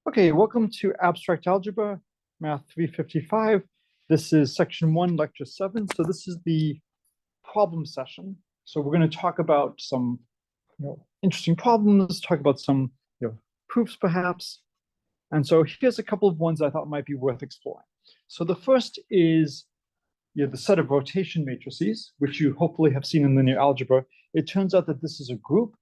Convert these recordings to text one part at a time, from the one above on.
Okay, welcome to Abstract Algebra, Math 355. This is section 1, lecture 7. So this is the problem session. So we're going to talk about some interesting problems, talk about some proofs perhaps. And so here's a couple of ones I thought might be worth exploring. So the first is the set of rotation matrices, which you hopefully have seen in linear algebra. It turns out that this is a group,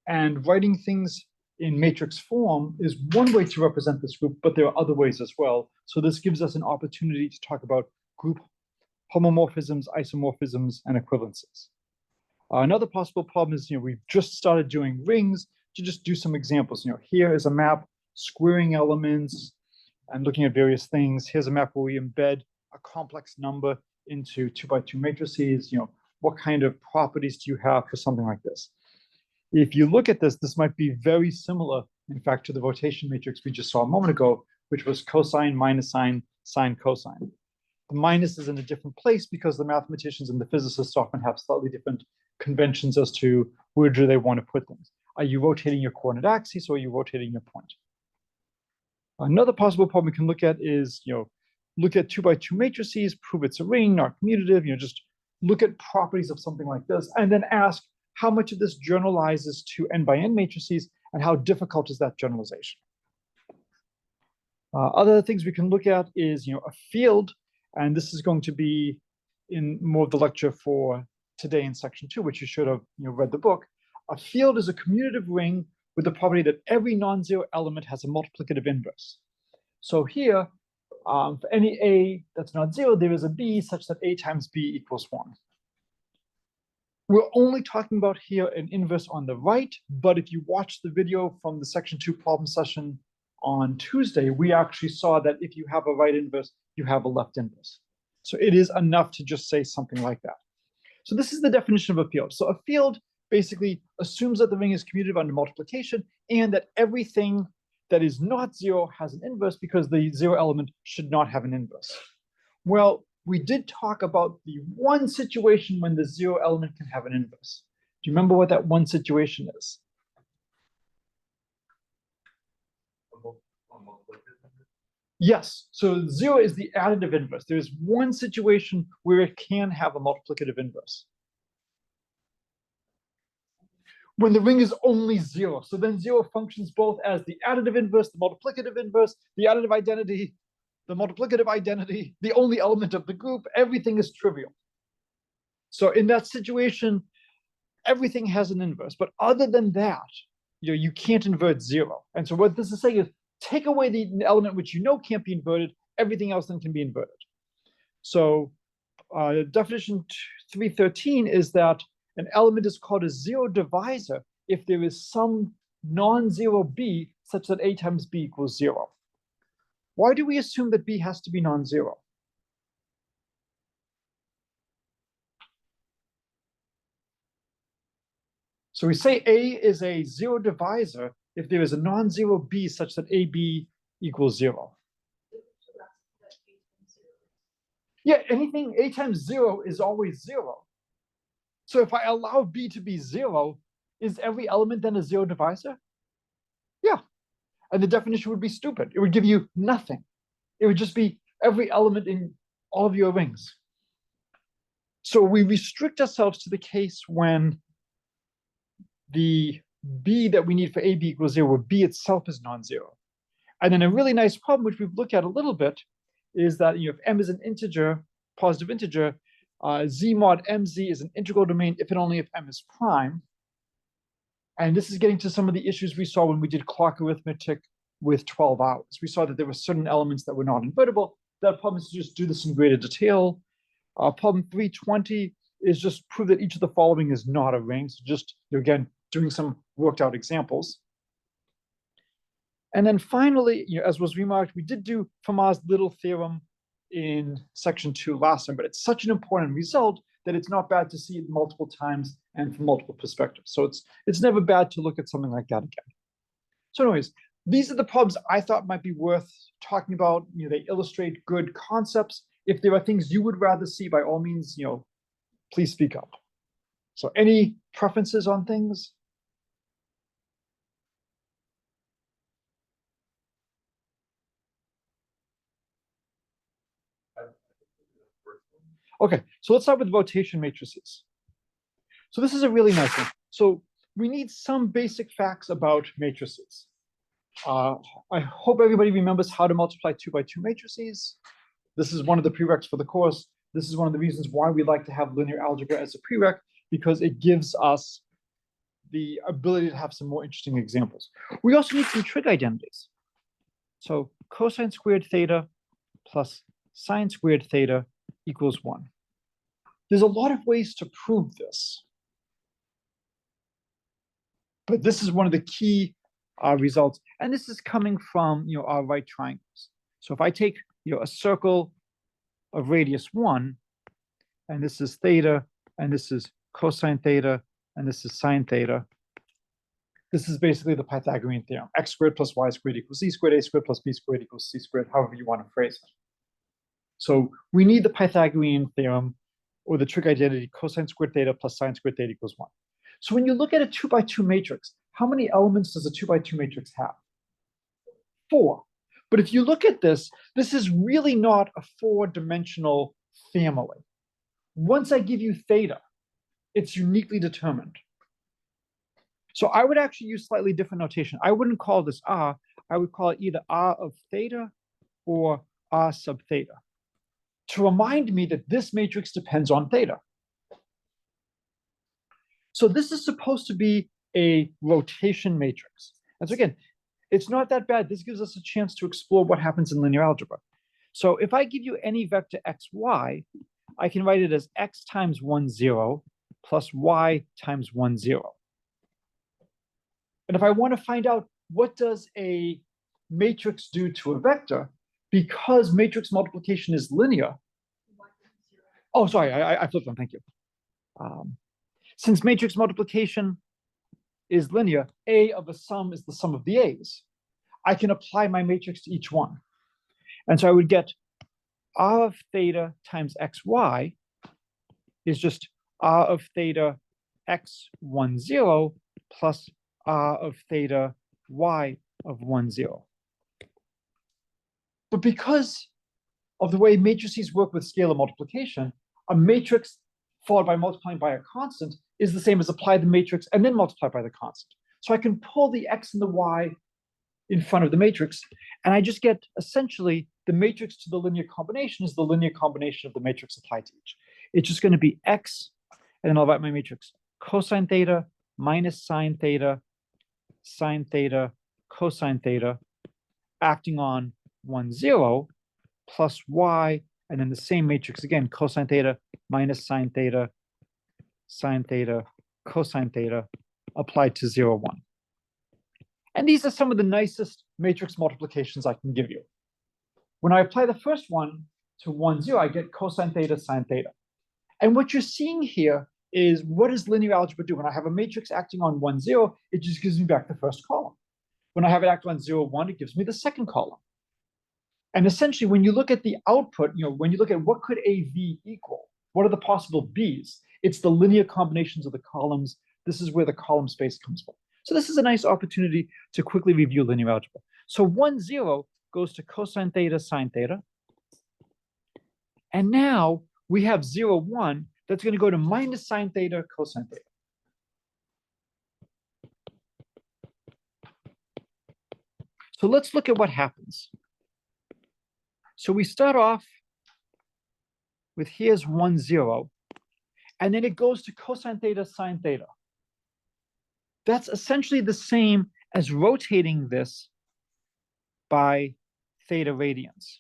and writing things in matrix form is one way to represent this group, but there are other ways as well. So this gives us an opportunity to talk about group homomorphisms, isomorphisms, and equivalences. Another possible problem is, we've just started doing rings. To just do some examples, here is a map squaring elements and looking at various things. Here's a map where we embed a complex number into 2x2 matrices. What kind of properties do you have for something like this? If you look at this, this might be very similar, in fact, to the rotation matrix we just saw a moment ago, which was cosine, minus sign, sine, cosine. The minus is in a different place because the mathematicians and the physicists often have slightly different conventions as to where do they want to put things. Are you rotating your coordinate axis or are you rotating your point? Another possible problem we can look at is, look at 2x2 matrices, prove it's a ring, not commutative, just look at properties of something like this, and then ask how much of this generalizes to n by n matrices and how difficult is that generalization. Other things we can look at is, a field, and this is going to be in more of the lecture for today in section 2, which you should have read the book. A field is a commutative ring with the property that every non-zero element has a multiplicative inverse. So here, for any a that's not zero, there is a b such that a times b equals 1. We're only talking about here an inverse on the right, but if you watch the video from the section 2 problem session on Tuesday, we actually saw that if you have a right inverse, you have a left inverse. So it is enough to just say something like that. So this is the definition of a field. So a field basically assumes that the ring is commutative under multiplication and that everything that is not zero has an inverse because the zero element should not have an inverse. Well, we did talk about the one situation when the zero element can have an inverse. Do you remember what that one situation is? Yes, so 0 is the additive inverse. There's one situation where it can have a multiplicative inverse. When the ring is only 0. So then 0 functions both as the additive inverse, the multiplicative inverse, the additive identity, the multiplicative identity, the only element of the group. Everything is trivial. So in that situation, everything has an inverse. But other than that, you can't invert 0. And so what this is saying is, take away the element which can't be inverted, everything else then can be inverted. So definition 313 is that an element is called a zero divisor if there is some non-zero b such that a times b equals 0. Why do we assume that b has to be non-zero? So we say a is a zero divisor if there is a non-zero b such that ab equals 0. Yeah, anything a times 0 is always 0. So if I allow b to be 0, is every element then a zero divisor? Yeah. And the definition would be stupid. It would give you nothing. It would just be every element in all of your rings. So we restrict ourselves to the case when the b that we need for ab equals 0, where b itself is non-zero. And then a really nice problem, which we've looked at a little bit, is that if m is an integer, positive integer, z mod mz is an integral domain if and only if m is prime. And this is getting to some of the issues we saw when we did clock arithmetic with 12 hours. We saw that there were certain elements that were not invertible. That problem is to just do this in greater detail. Problem 320 is just prove that each of the following is not a ring. So just, again, doing some worked out examples. And then finally, as was remarked, we did do Fermat's little theorem in section 2 last time, but it's such an important result that it's not bad to see it multiple times and from multiple perspectives. So it's never bad to look at something like that again. So anyways, these are the problems I thought might be worth talking about. They illustrate good concepts. If there are things you would rather see, by all means, please speak up. So any preferences on things? Okay, so let's start with rotation matrices. So this is a really nice one. So we need some basic facts about matrices. I hope everybody remembers how to multiply 2 by 2 matrices. This is one of the prereqs for the course. This is one of the reasons why we like to have linear algebra as a prereq, because it gives us the ability to have some more interesting examples. We also need some trig identities. So cosine squared theta plus sine squared theta equals 1. There's a lot of ways to prove this, but this is one of the key results. And this is coming from our right triangles. So if I take a circle of radius 1, and this is theta, and this is cosine theta, and this is sine theta, this is basically the Pythagorean theorem. X squared plus y squared equals z squared, a squared plus b squared equals c squared, however you want to phrase it. So we need the Pythagorean theorem, or the trig identity, cosine squared theta plus sine squared theta equals 1. So when you look at a 2 by 2 matrix, how many elements does a 2 by 2 matrix have? 4. But if you look at this, this is really not a 4-dimensional family. Once I give you theta, it's uniquely determined. So I would actually use slightly different notation. I wouldn't call this R. I would call it either R of theta or R sub theta, to remind me that this matrix depends on theta. So this is supposed to be a rotation matrix. And so again, it's not that bad. This gives us a chance to explore what happens in linear algebra. So if I give you any vector xy, I can write it as x times 1, 0 plus y times 1, 0. And if I want to find out what does a matrix do to a vector, because matrix multiplication is linear. Oh, sorry, I flipped them. Thank you. Since matrix multiplication is linear, A of a sum is the sum of the A's. I can apply my matrix to each one. And so I would get R of theta times xy is just R of theta x 1, 0 plus R of theta y of 1, 0. But because of the way matrices work with scalar multiplication, a matrix followed by multiplying by a constant is the same as apply the matrix and then multiply by the constant. So I can pull the x and the y in front of the matrix, and I just get essentially the matrix to the linear combination is the linear combination of the matrix applied to each. It's just going to be x, and then I'll write my matrix cosine theta minus sine theta, cosine theta, acting on 1, 0 plus y, and then the same matrix again, cosine theta minus sine theta, cosine theta, applied to 0, 1. And these are some of the nicest matrix multiplications I can give you. When I apply the first one to 1, 0, I get cosine theta, sine theta. And what you're seeing here is, what does linear algebra do? When I have a matrix acting on 1, 0, it just gives me back the first column. When I have it act on 0, 1, it gives me the second column. And essentially, when you look at the output, when you look at what could AV equal, what are the possible B's? It's the linear combinations of the columns. This is where the column space comes from. So this is a nice opportunity to quickly review linear algebra. So 1, 0 goes to cosine theta, sine theta. And now we have 0, 1 that's going to go to minus sine theta, cosine theta. So let's look at what happens. So we start off with here's 1, 0, and then it goes to cosine theta, sine theta. That's essentially the same as rotating this by theta radians.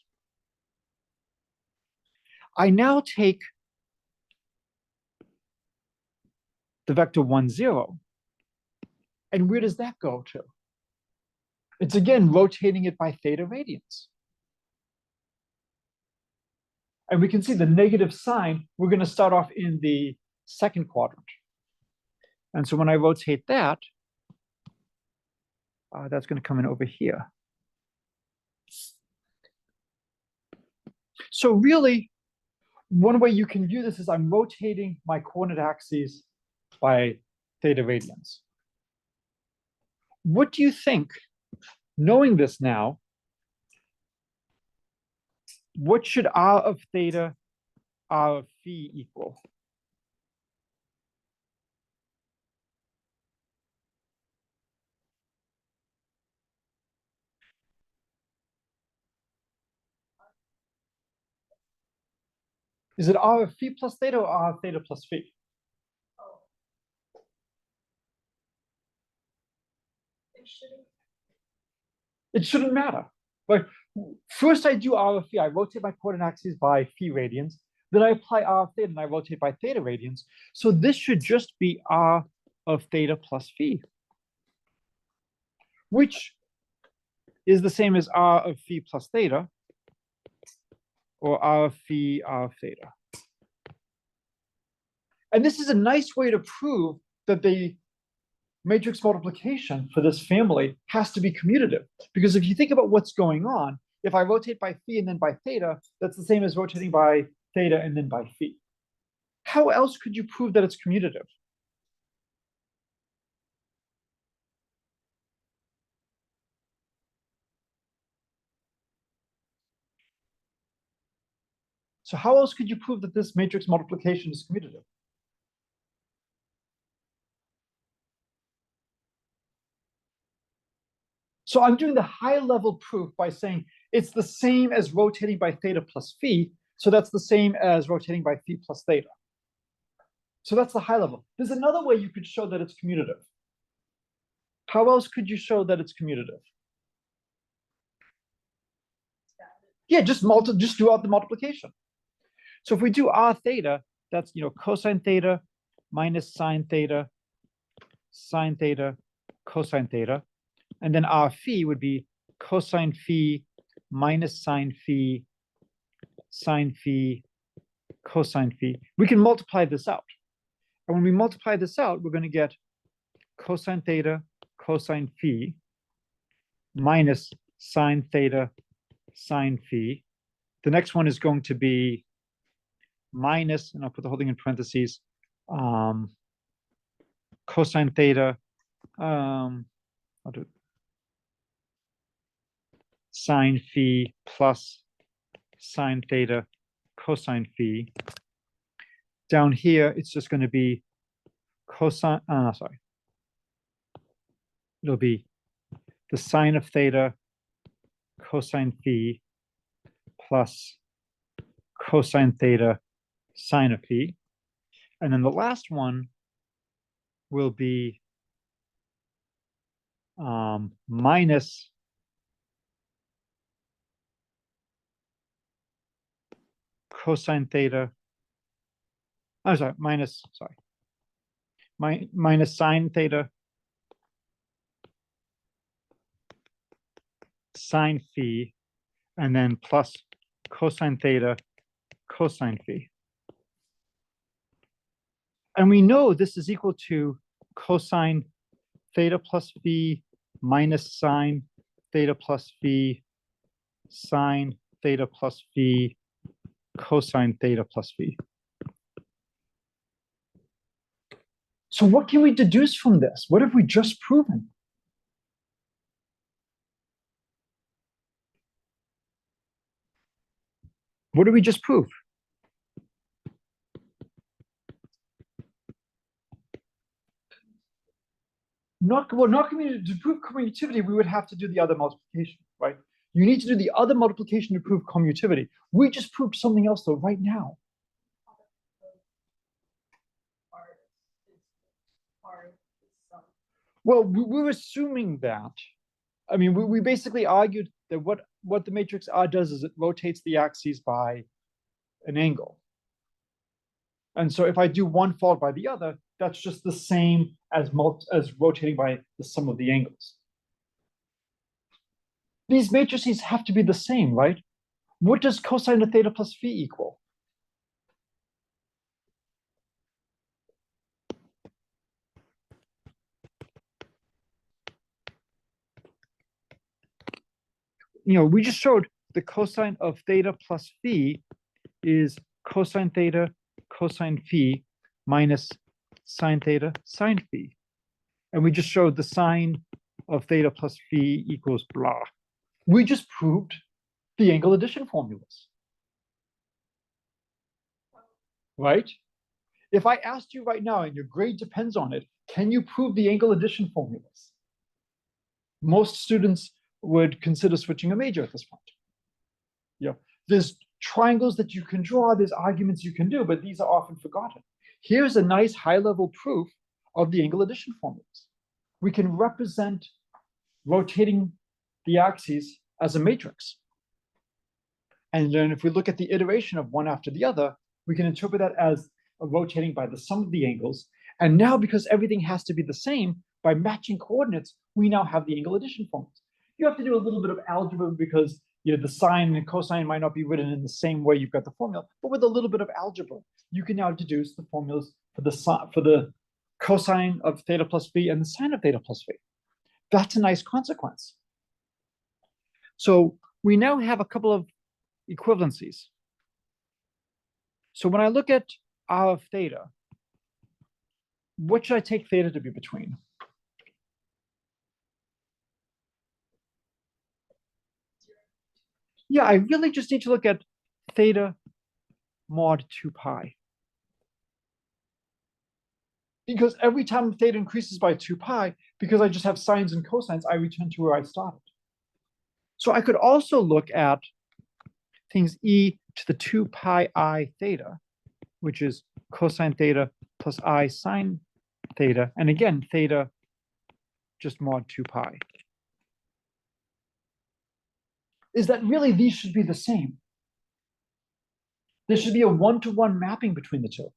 I now take the vector 1, 0, and where does that go to? It's again rotating it by theta radians. And we can see the negative sign, we're going to start off in the second quadrant. And so when I rotate that, that's going to come in over here. So really, one way you can view this is I'm rotating my coordinate axes by theta radians. What do you think, knowing this now, what should R of theta, R of phi equal? Is it r of phi plus theta or r of theta plus phi? It shouldn't matter. Like, first I do r of phi, I rotate my coordinate axes by phi radians, then I apply r of theta and I rotate by theta radians. So this should just be r of theta plus phi, which is the same as r of phi plus theta, or r of phi, r of theta. And this is a nice way to prove that the matrix multiplication for this family has to be commutative. Because if you think about what's going on, if I rotate by phi and then by theta, that's the same as rotating by theta and then by phi. How else could you prove that it's commutative? So how else could you prove that this matrix multiplication is commutative? So I'm doing the high level proof by saying it's the same as rotating by theta plus phi. So that's the same as rotating by phi plus theta. So that's the high level. There's another way you could show that it's commutative. How else could you show that it's commutative? Yeah, just do out the multiplication. So if we do r theta, that's cosine theta minus sine theta, cosine theta, and then r phi would be cosine phi minus sine phi, cosine phi. We can multiply this out. And when we multiply this out, we're going to get cosine theta, cosine phi, minus sine theta, sine phi. The next one is going to be minus, and I'll put the whole thing in parentheses, cosine theta, I'll do sine phi plus sine theta, cosine phi. Down here, it's just going to be cosine, it'll be the sine of theta, cosine phi, plus cosine theta, sine of phi. And then the last one will be minus cosine theta, minus sine theta, sine phi, and then plus cosine theta, cosine phi. And we know this is equal to cosine theta plus phi minus sine theta plus phi, sine theta plus phi, cosine theta plus phi. So what can we deduce from this? What have we just proven? What did we just prove? To prove commutativity, we would have to do the other multiplication, right? You need to do the other multiplication to prove commutativity. We just proved something else though right now. Well, we're assuming that. I mean, we basically argued that what the matrix R does is it rotates the axes by an angle. And so if I do one followed by the other, that's just the same as rotating by the sum of the angles. These matrices have to be the same, right? What does cosine of theta plus phi equal? We just showed the cosine of theta plus phi is cosine theta, cosine phi minus sine theta, sine phi. And we just showed the sine of theta plus phi equals blah. We just proved the angle addition formulas. right? If I asked you right now, and your grade depends on it, can you prove the angle addition formulas? Most students would consider switching a major at this point. There's triangles that you can draw, there's arguments you can do, but these are often forgotten. Here's a nice high-level proof of the angle addition formulas. We can represent rotating the axes as a matrix. And then if we look at the iteration of one after the other, we can interpret that as rotating by the sum of the angles. And now, because everything has to be the same, by matching coordinates, we now have the angle addition formulas. You have to do a little bit of algebra because the sine and cosine might not be written in the same way you've got the formula, but with a little bit of algebra, you can now deduce the formulas for the cosine of theta plus phi and the sine of theta plus phi. That's a nice consequence. So we now have a couple of equivalencies. So when I look at R of theta, what should I take theta to be between? Yeah, I really just need to look at theta mod 2 pi. Because every time theta increases by 2 pi, because I just have sines and cosines, I return to where I started. So I could also look at things e to the 2 pi I theta, which is cosine theta plus I sine theta. And again, theta just mod 2 pi. Is that really these should be the same? There should be a one-to-one mapping between the two.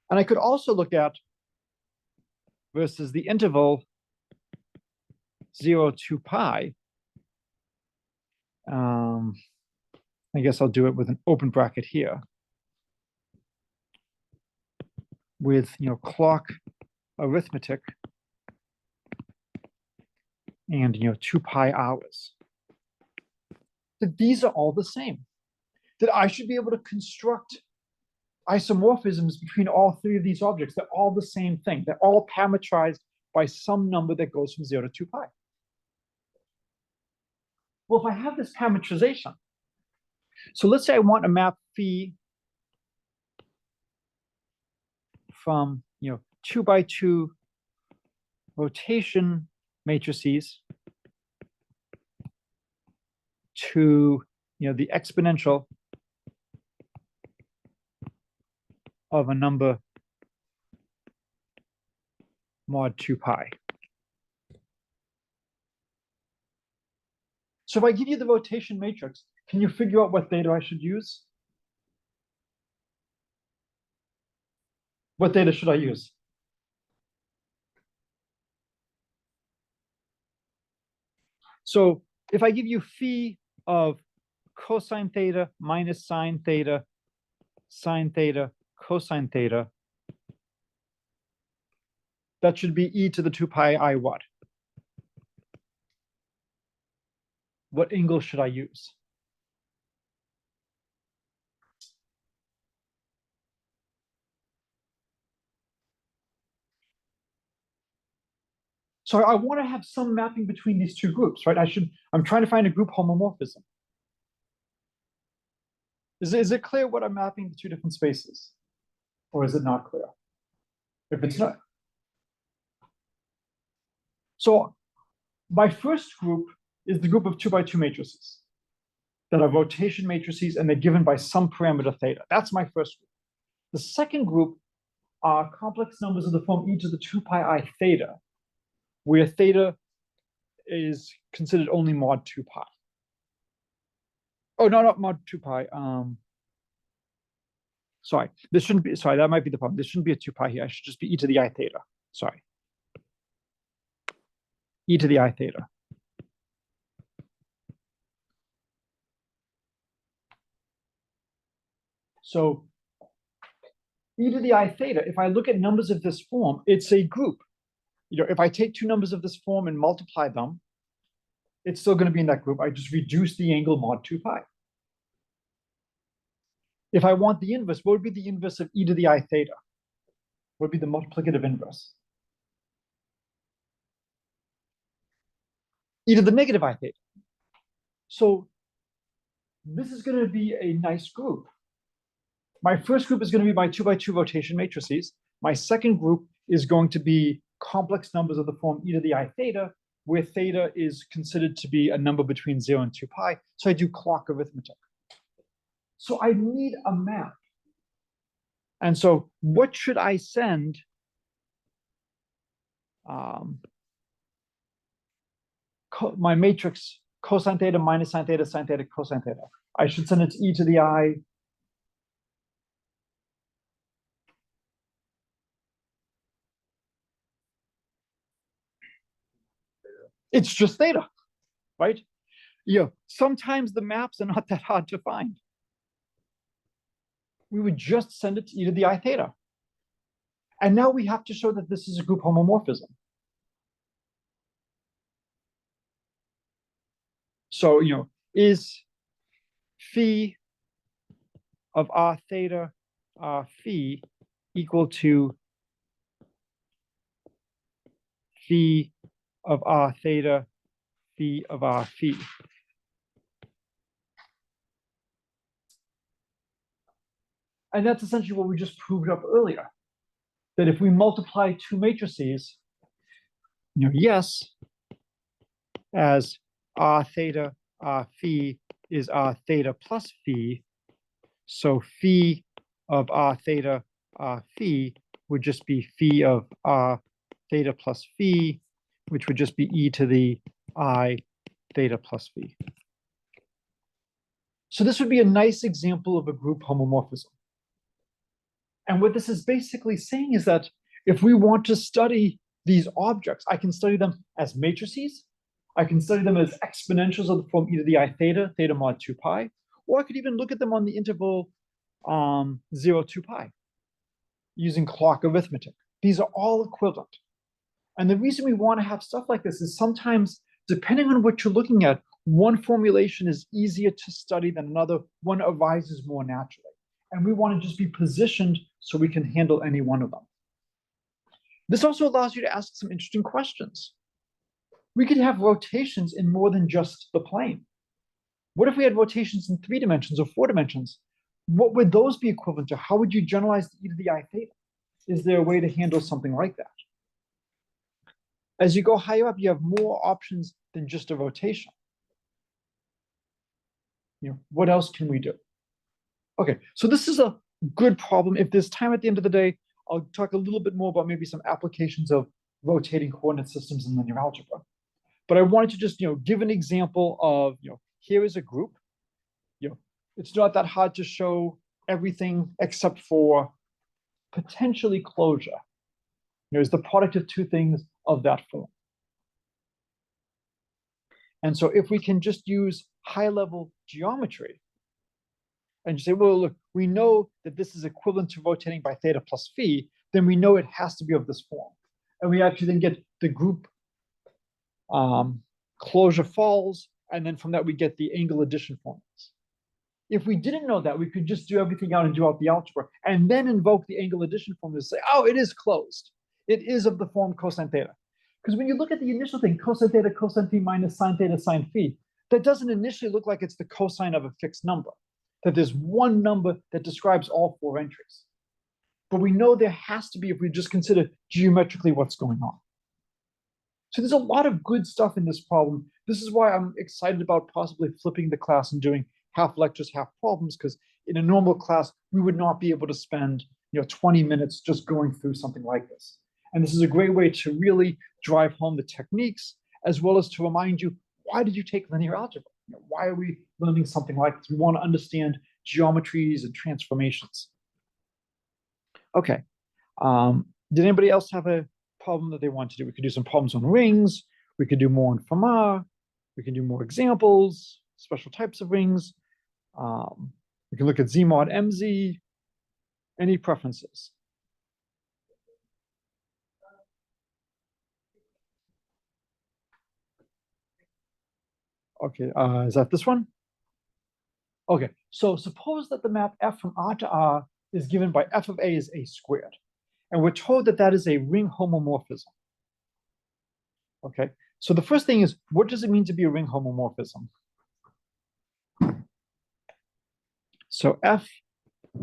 And I could also look at versus the interval 0, 2 pi. I guess I'll do it with an open bracket here. With clock arithmetic and 2 pi hours. That these are all the same. That I should be able to construct isomorphisms between all three of these objects. They're all the same thing. They're all parametrized by some number that goes from 0 to 2 pi. Well, if I have this parametrization, so let's say I want to map phi from 2 by 2 rotation matrices to the exponential of a number mod 2 pi. So if I give you the rotation matrix, can you figure out what theta I should use? What theta should I use? So if I give you phi of cosine theta minus sine theta, cosine theta, that should be e to the 2 pi I what? What angle should I use? So I want to have some mapping between these two groups, right? I'm trying to find a group homomorphism. Is it clear what I'm mapping the two different spaces? Or is it not clear? If it's not. So my first group is the group of 2 by 2 matrices that are rotation matrices, and they're given by some parameter theta. That's my first group. The second group are complex numbers of the form e to the 2 pi I theta, where theta is considered only mod 2 pi. Oh, no, not mod 2 pi. Sorry, this shouldn't be, sorry, that might be the problem. This shouldn't be a 2 pi here. I should just be e to the I theta. Sorry. E to the I theta. So e to the I theta, if I look at numbers of this form, it's a group. If I take two numbers of this form and multiply them, it's still going to be in that group. I just reduce the angle mod 2 pi. If I want the inverse, what would be the inverse of e to the I theta? What would be the multiplicative inverse? E to the negative I theta. So this is going to be a nice group. my first group is going to be my 2 by 2 rotation matrices. My second group is going to be complex numbers of the form e to the I theta, where theta is considered to be a number between 0 and 2 pi. So I do clock arithmetic. So I need a map. And so what should I send my matrix cosine theta minus sine theta cosine theta? I should send it to e to the I. It's just theta, right? Yeah, sometimes the maps are not that hard to find. We would just send it to e to the I theta. And now we have to show that this is a group homomorphism. So, is phi of r theta phi equal to phi of r theta phi of r phi? And that's essentially what we just proved up earlier, that if we multiply two matrices, yes, as r theta r phi is r theta plus phi, so phi of r theta r phi would just be phi of r theta plus phi, which would just be e to the I theta plus phi. So this would be a nice example of a group homomorphism. And what this is basically saying is that if we want to study these objects, I can study them as matrices, I can study them as exponentials of the form e to the I theta, theta mod 2 pi, or I could even look at them on the interval 0, 2 pi using clock arithmetic. These are all equivalent. And the reason we want to have stuff like this is sometimes, depending on what you're looking at, one formulation is easier to study than another, one arises more naturally. And we want to just be positioned so we can handle any one of them. This also allows you to ask some interesting questions. We could have rotations in more than just the plane. What if we had rotations in 3 dimensions or 4 dimensions? What would those be equivalent to? How would you generalize the e to the I theta? Is there a way to handle something like that? As you go higher up, you have more options than just a rotation. What else can we do? Okay, so this is a good problem. If there's time at the end of the day, I'll talk a little bit more about maybe some applications of rotating coordinate systems in linear algebra. But I wanted to just, give an example of, here is a group. It's not that hard to show everything except for potentially closure. It's the product of two things of that form. And so if we can just use high-level geometry and say, well, look, we know that this is equivalent to rotating by theta plus phi, then we know it has to be of this form. And we actually then get the group closure falls, and then from that we get the angle addition formulas. If we didn't know that, we could just do everything out and do out the algebra, and then invoke the angle addition formula to say, oh, it is closed. It is of the form cosine theta. Because when you look at the initial thing, cosine theta, cosine phi minus sine theta, sine phi, that doesn't initially look like it's the cosine of a fixed number, that there's one number that describes all 4 entries. But we know there has to be if we just consider geometrically what's going on. So there's a lot of good stuff in this problem. This is why I'm excited about possibly flipping the class and doing half lectures, half problems, because in a normal class, we would not be able to spend 20 minutes just going through something like this. And this is a great way to really drive home the techniques, as well as to remind you, why did you take linear algebra? Why are we learning something like this? We want to understand geometries and transformations. Okay. Did anybody else have a problem that they want to do? We could do some problems on rings. We could do more on Fermat. We can do more examples, special types of rings. We can look at Z mod MZ. Any preferences? Okay, is that this one? Okay, so suppose that the map F from R to R is given by F of A is A squared. And we're told that that is a ring homomorphism. Okay, so the first thing is, what does it mean to be a ring homomorphism? So F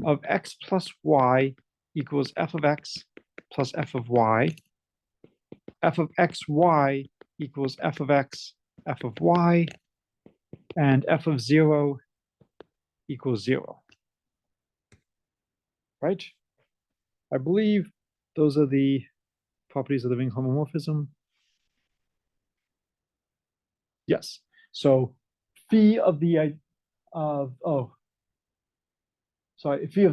of x plus y equals f of x plus f of y. F of xy equals f of x, f of y, and f of 0 equals 0. Right? I believe those are the properties of the ring homomorphism. Yes. So phi of the phi of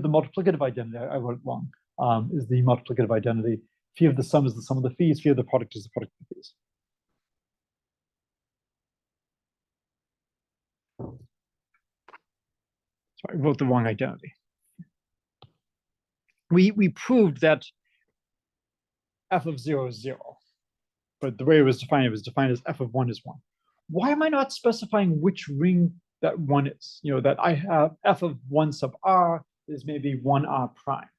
the multiplicative identity, I wrote it wrong, is the multiplicative identity. Phi of the sum is the sum of the phis. Phi of the product is the product of the phis. Sorry, I wrote the wrong identity. We proved that f of 0 is 0. But the way it was defined as f of 1 is 1. Why am I not specifying which ring that 1 is? You know, that I have f of 1 sub r is maybe 1r prime.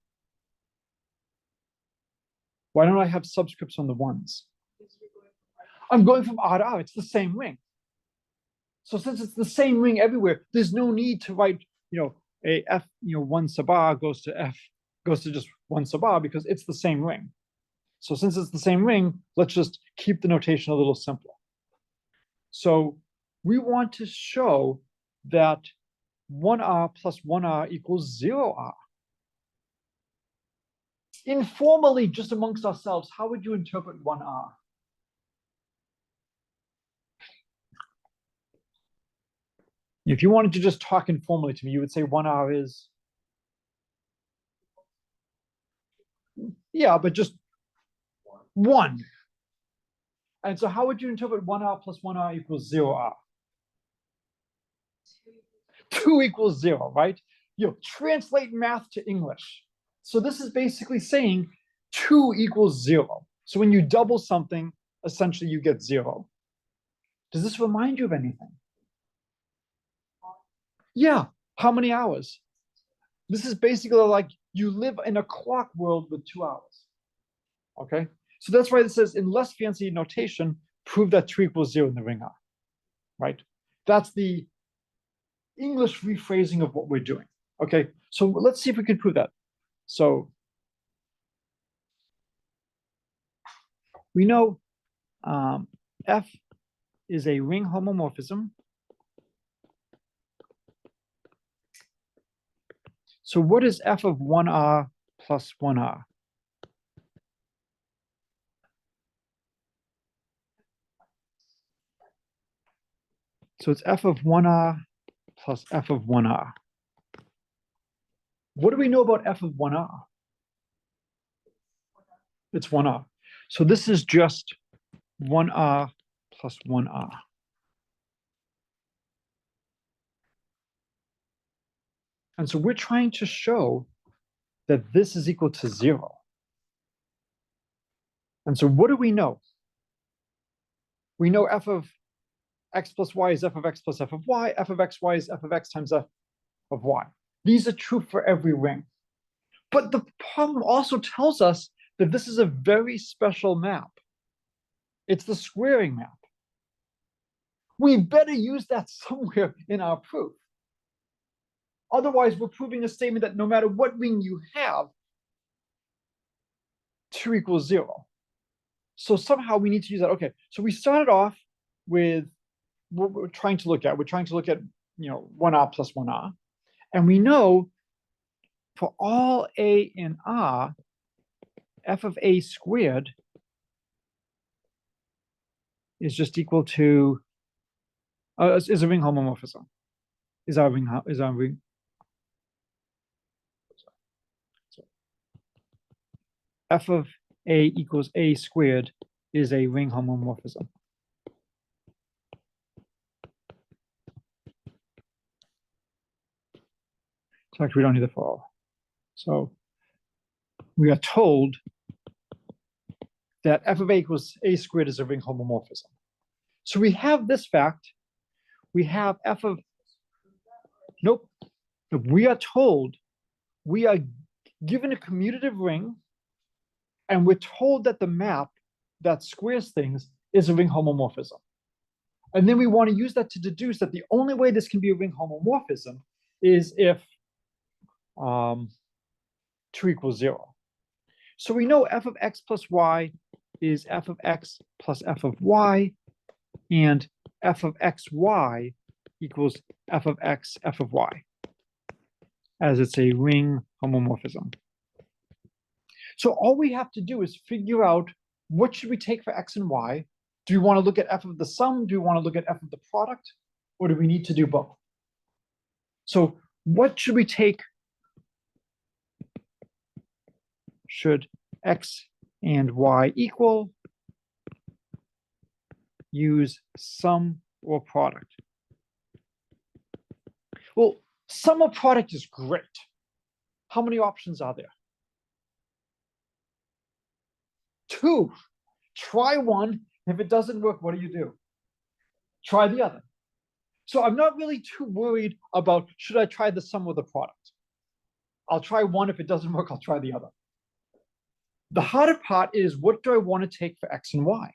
Why don't I have subscripts on the 1s? I'm going from r to r. It's the same ring. So since it's the same ring everywhere, there's no need to write, a f, 1 sub r goes to just 1 sub r because it's the same ring. So since it's the same ring, let's just keep the notation a little simpler. So we want to show that 1r plus 1r equals 0r. Informally, just amongst ourselves, how would you interpret 1r? If you wanted to just talk informally to me, you would say 1r is... Yeah, but just 1. And so how would you interpret 1r plus 1r equals 0r? 2 equals 0, right? Translate math to English. So this is basically saying 2 equals 0. So when you double something, essentially you get 0. Does this remind you of anything? Yeah. How many hours? This is basically like you live in a clock world with 2 hours. Okay? So that's why it says in less fancy notation, prove that 2 equals 0 in the ring R. Right? That's the English rephrasing of what we're doing. Okay, so let's see if we can prove that. So we know F is a ring homomorphism. So what is F of 1R plus 1R? So it's F of 1R plus F of 1R. What do we know about F of 1R? It's 1R. So this is just 1R plus 1R. And so we're trying to show that this is equal to 0. And so what do we know? We know f of x plus y is f of x plus f of y. F of x, y is f of x times f of y. These are true for every ring. But the problem also tells us that this is a very special map. It's the squaring map. We better use that somewhere in our proof. Otherwise, we're proving a statement that no matter what ring you have, 2 equals 0. So somehow we need to use that. Okay, so we started off with what we're trying to look at. We're trying to look at 1r plus 1r. And we know for all a in r, f of a squared is just equal to is a ring homomorphism. Is our ring f of a equals a squared is a ring homomorphism. So actually we don't need the for all. So we are told that f of a equals a squared is a ring homomorphism. So we have this fact. We have f of, nope. We are told, we are given a commutative ring, and we're told that the map that squares things is a ring homomorphism. And then we want to use that to deduce that the only way this can be a ring homomorphism is if 2 equals 0. So we know f of x plus y is f of x plus f of y, and f of xy equals f of x, f of y, as it's a ring homomorphism. So all we have to do is figure out what should we take for x and y. Do we want to look at f of the sum? Do we want to look at f of the product? Or do we need to do both? So what should we take? Should x and y equal? Use sum or product. Well, sum or product is great. How many options are there? 2. Try one. If it doesn't work, what do? Try the other. So I'm not really too worried about should I try the sum or the product. I'll try one. If it doesn't work, I'll try the other. The harder part is, what do I want to take for x and y?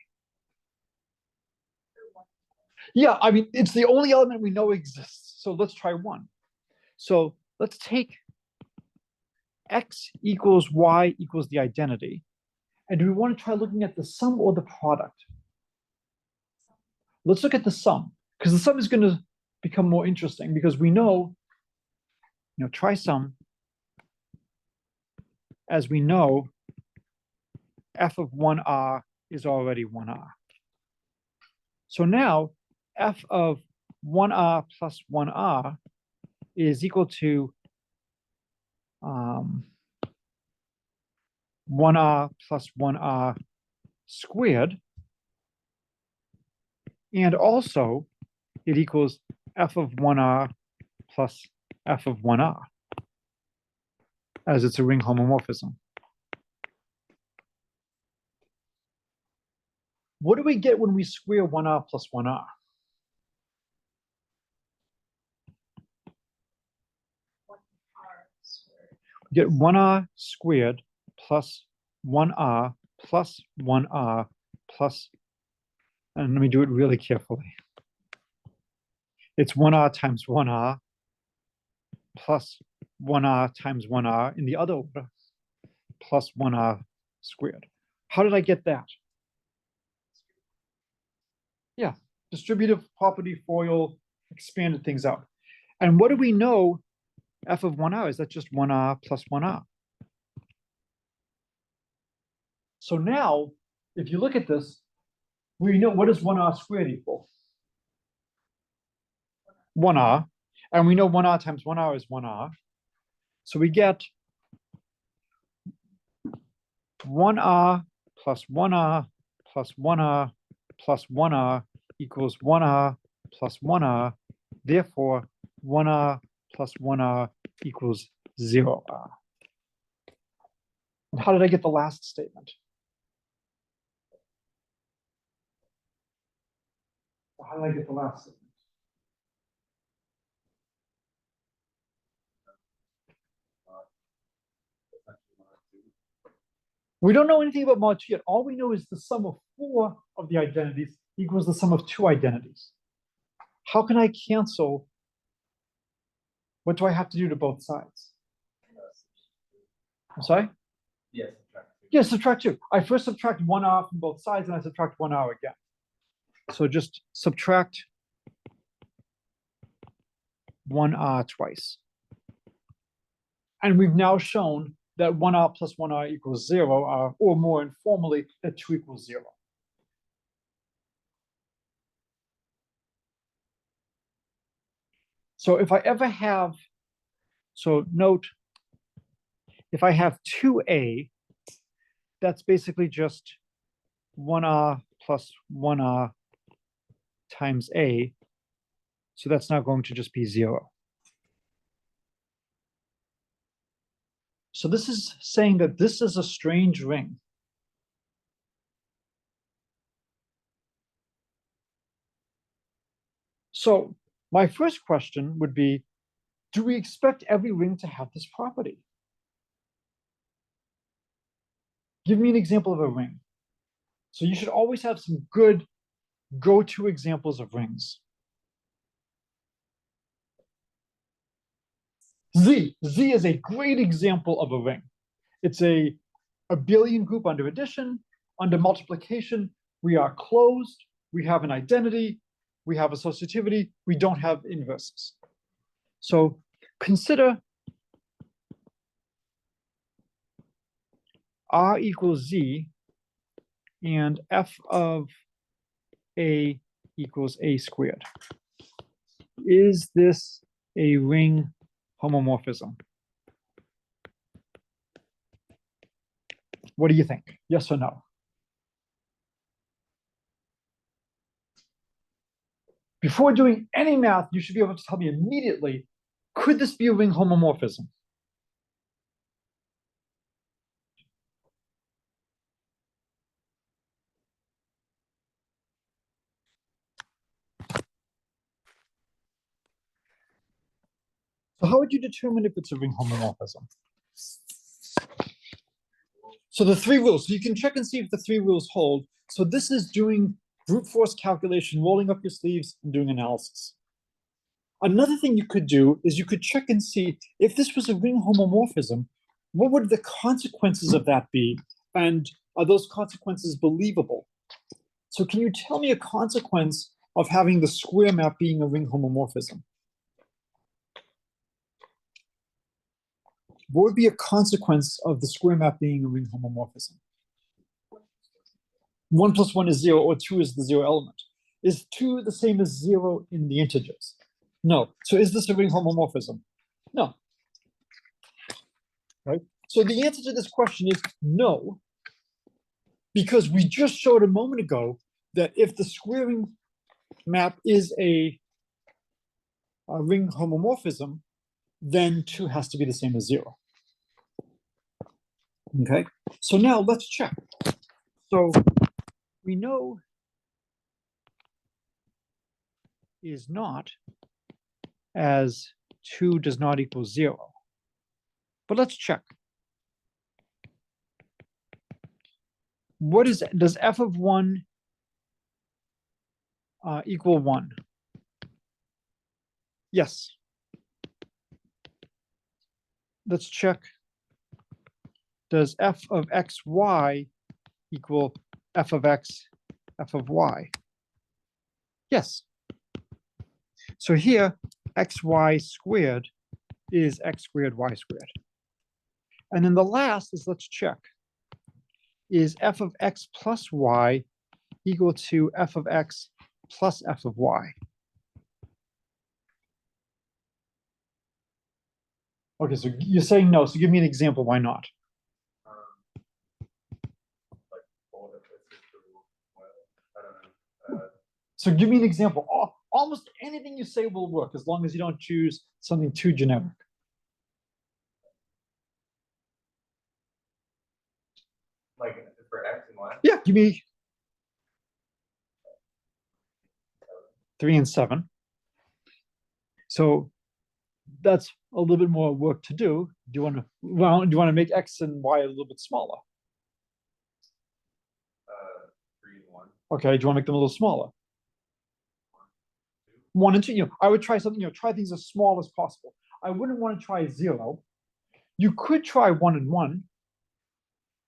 Yeah, I mean, it's the only element we know exists. So let's try one. So let's take x equals y equals the identity. And do we want to try looking at the sum or the product? Let's look at the sum, because the sum is going to become more interesting, because we know, try sum, as we know, f of 1r is already 1r. So now f of 1r plus 1r is equal to 1r plus 1r squared. And also, it equals f of 1r plus f of 1r, as it's a ring homomorphism. What do we get when we square 1r plus 1r? We get 1r squared plus 1r plus 1r plus, and let me do it really carefully. It's 1r times 1r plus 1r times 1r in the other order plus 1r squared. How did I get that? Yeah, distributive property FOIL expanded things out. And what do we know f of 1r is? That just 1r plus 1r. So now, if you look at this, we know, what does 1r squared equal? 1r. And we know 1r times 1r is 1r. So we get 1r plus 1r plus 1r plus 1r equals 1r plus 1r. Therefore, 1r plus 1r equals 0r. And how did I get the last statement? How did I get the last statement? We don't know anything about mod 2 yet. All we know is the sum of 4 of the identities equals the sum of 2 identities. How can I cancel? What do I have to do to both sides? I'm sorry? Yes, subtract 2. Yes, subtract 2. I first subtract 1r from both sides, and I subtract 1r again. So just subtract 1r twice. And we've now shown that 1r plus 1r equals 0, or more informally, that 2 equals 0. So if I ever have, so note, if I have 2a, that's basically just 1r plus 1r times a. So that's now going to just be 0. So this is saying that this is a strange ring. So my first question would be, do we expect every ring to have this property? Give me an example of a ring. So you should always have some good go-to examples of rings. Z is a great example of a ring. It's a abelian group under addition. Under multiplication, we are closed. We have an identity. We have associativity. We don't have inverses. So consider R equals Z and F of A equals A squared. Is this a ring homomorphism? What do you think? Yes or no? Before doing any math, you should be able to tell me immediately, could this be a ring homomorphism? So how would you determine if it's a ring homomorphism? So the three rules, so you can check and see if the three rules hold. So this is doing brute force calculation, rolling up your sleeves and doing analysis. Another thing you could do is you could check and see if this was a ring homomorphism, what would the consequences of that be? And are those consequences believable? So can you tell me a consequence of having the square map being a ring homomorphism? What would be a consequence of the square map being a ring homomorphism? 1 plus 1 is 0, or 2 is the 0 element. Is 2 the same as 0 in the integers? No. So is this a ring homomorphism? No. Right? So the answer to this question is no, because we just showed a moment ago that if the squaring map is a ring homomorphism, then 2 has to be the same as 0. Okay, so now let's check. So we know is not as 2 does not equal 0. But let's check. What is, does f of 1 equal 1? Yes. Let's check. Does f of xy equal f of x, f of y? Yes. So here, xy squared is x squared, y squared. And then the last is, let's check. Is f of x plus y equal to f of x plus f of y? Okay, so you're saying no, so give me an example, why not? So give me an example. Almost anything you say will work as long as you don't choose something too generic. Like for x and y? Yeah, give me 3 and 7. So that's a little bit more work to do. Do you want to make x and y a little bit smaller? 3 and 1. Okay, do you want to make them a little smaller? 1 and 2. I would try something. Try things as small as possible. I wouldn't want to try 0. You could try 1 and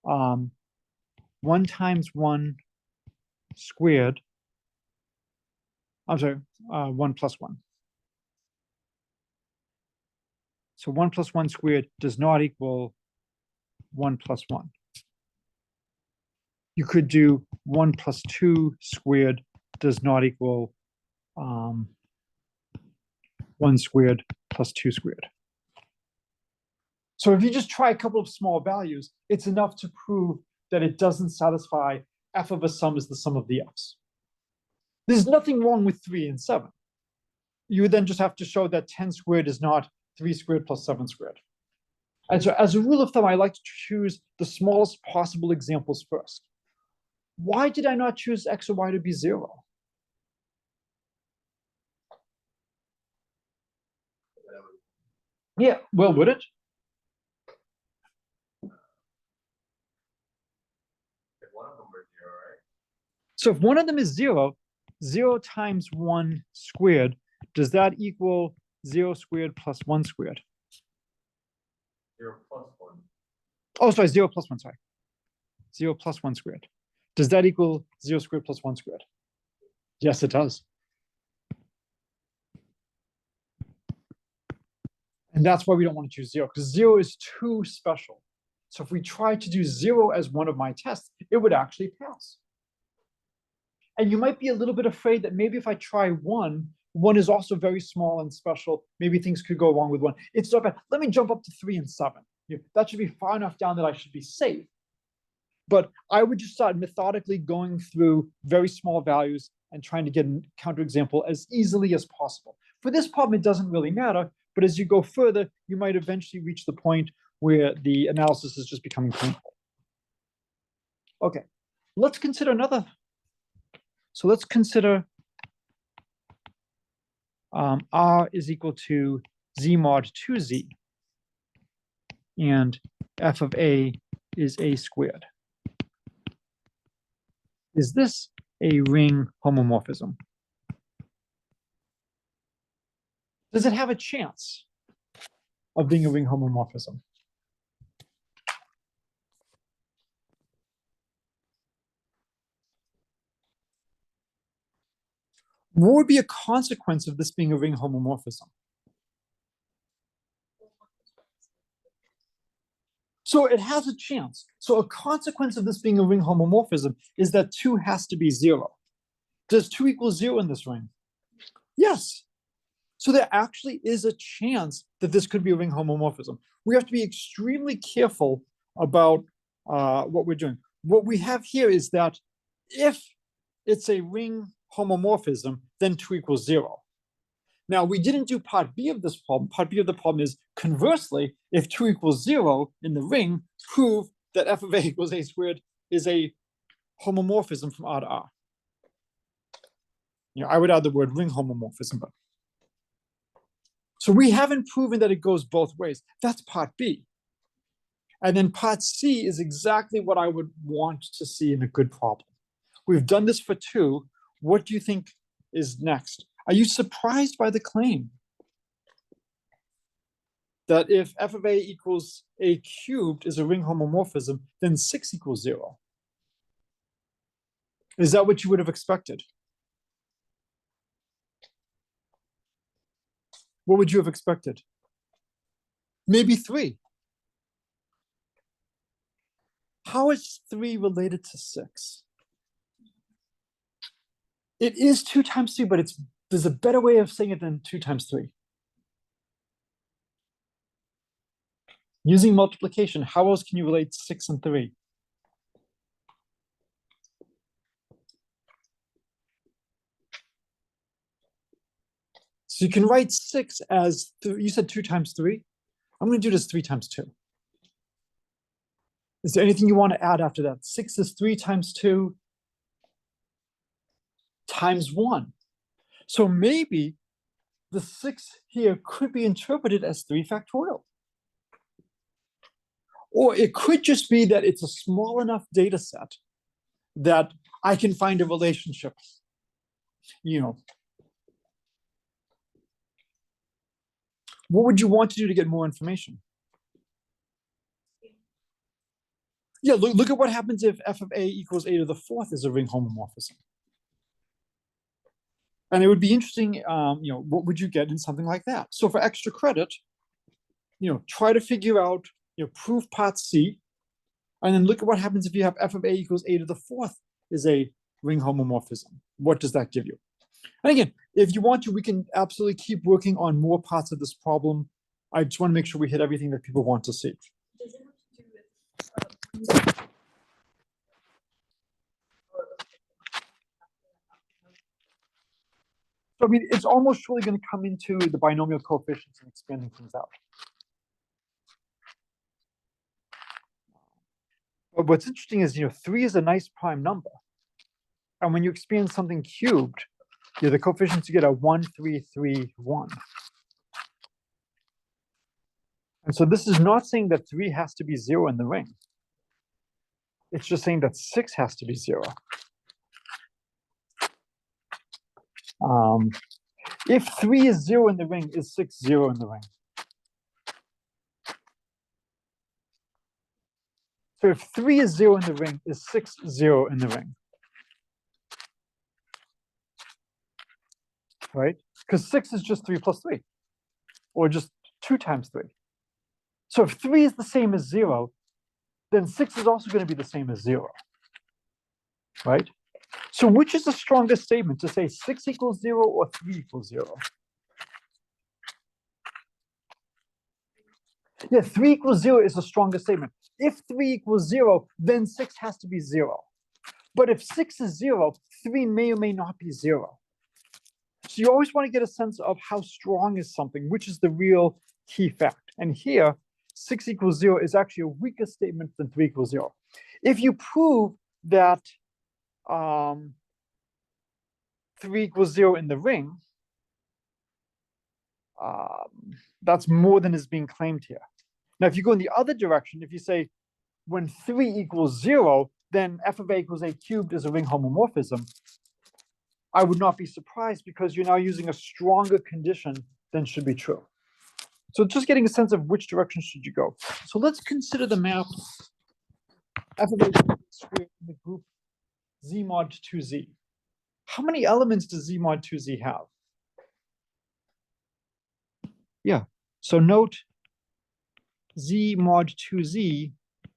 1. 1 times 1 squared. I'm sorry, 1 plus 1. So 1 plus 1 squared does not equal 1 plus 1. You could do 1 plus 2 squared does not equal 1 squared plus 2 squared. So if you just try a couple of small values, it's enough to prove that it doesn't satisfy f of a sum is the sum of the f's. There's nothing wrong with 3 and 7. You would then just have to show that 10 squared is not 3 squared plus 7 squared. And so as a rule of thumb, I like to choose the smallest possible examples first. Why did I not choose x or y to be 0? Yeah, well, would it? If one of them were 0, right? So if one of them is 0, 0 times 1 squared, does that equal 0 squared plus 1 squared? 0 plus 1. Oh, sorry, 0 plus 1, sorry. 0 plus 1 squared. Does that equal 0 squared plus 1 squared? Yes, it does. And that's why we don't want to choose 0, because 0 is too special. So if we try to do 0 as one of my tests, it would actually pass. And you might be a little bit afraid that maybe if I try 1, 1 is also very small and special. Maybe things could go wrong with 1. It's not bad. Let me jump up to 3 and 7. That should be far enough down that I should be safe. But I would just start methodically going through very small values and trying to get a counterexample as easily as possible. For this problem, it doesn't really matter. But as you go further, you might eventually reach the point where the analysis is just becoming painful. Okay, let's consider another. So let's consider R is equal to Z mod 2Z. And f of A is A squared. Is this a ring homomorphism? Does it have a chance of being a ring homomorphism? What would be a consequence of this being a ring homomorphism? So it has a chance. So a consequence of this being a ring homomorphism is that 2 has to be 0. Does 2 equal 0 in this ring? Yes. So there actually is a chance that this could be a ring homomorphism. We have to be extremely careful about what we're doing. What we have here is that if it's a ring homomorphism, then 2 equals 0. Now, we didn't do part B of this problem. Part B of the problem is, conversely, if 2 equals 0 in the ring, prove that f of A equals A squared is a homomorphism from R to R. I would add the word ring homomorphism, but so we haven't proven that it goes both ways. That's part B. And then part C is exactly what I would want to see in a good problem. We've done this for 2. What do you think is next? Are you surprised by the claim that if f of A equals A cubed is a ring homomorphism, then 6 equals 0? Is that what you would have expected? What would you have expected? Maybe 3. How is 3 related to 6? It is 2 times 3, but there's a better way of saying it than 2 times 3. Using multiplication, how else can you relate 6 and 3? So you can write 6 as, you said 2 times 3? I'm going to do this 3 times 2. Is there anything you want to add after that? 6 is 3 times 2 times 1. So maybe the 6 here could be interpreted as 3 factorial. Or it could just be that it's a small enough data set that I can find a relationship. What would you want to do to get more information? Yeah, look at what happens if f of A equals A to the 4th is a ring homomorphism. And it would be interesting, what would you get in something like that? So for extra credit, try to figure out, prove part C, and then look at what happens if you have f of A equals A to the 4th is a ring homomorphism. What does that give you? And again, if you want to, we can absolutely keep working on more parts of this problem. I just want to make sure we hit everything that people want to see. Does it have to do with So I mean, it's almost really going to come into the binomial coefficients and expanding things out. But what's interesting is, 3 is a nice prime number. And when you expand something cubed, the coefficients you get are 1, 3, 3, 1. And so this is not saying that 3 has to be 0 in the ring. It's just saying that 6 has to be 0. If 3 is 0 in the ring, is 6 0 in the ring? So if 3 is 0 in the ring, is 6 0 in the ring? Right? Because 6 is just 3 plus 3, or just 2 times 3. So if 3 is the same as 0, then 6 is also going to be the same as 0. Right? So which is the strongest statement, to say 6 equals 0 or 3 equals 0? Yeah, 3 equals 0 is the strongest statement. If 3 equals 0, then 6 has to be 0. But if 6 is 0, 3 may or may not be 0. So you always want to get a sense of how strong is something, which is the real key fact. And here, 6 equals 0 is actually a weaker statement than 3 equals 0. If you prove that 3 equals 0 in the ring, that's more than is being claimed here. Now, if you go in the other direction, if you say when 3 equals 0, then f of a equals a cubed is a ring homomorphism, I would not be surprised, because you're now using a stronger condition than should be true. So just getting a sense of which direction should you go. So let's consider the map f of a squared in the group z mod 2z. How many elements does z mod 2z have? Yeah, so note z mod 2z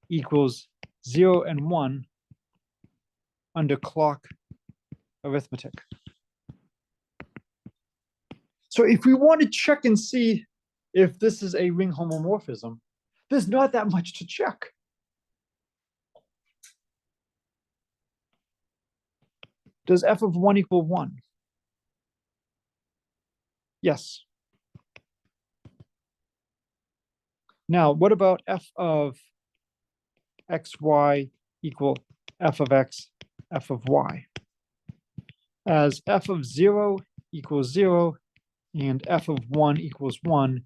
equals 0 and 1 under clock arithmetic. So if we want to check and see if this is a ring homomorphism, there's not that much to check. Does f of 1 equal 1? Yes. Now, what about f of xy equal f of x, f of y? As f of 0 equals 0 and f of 1 equals 1,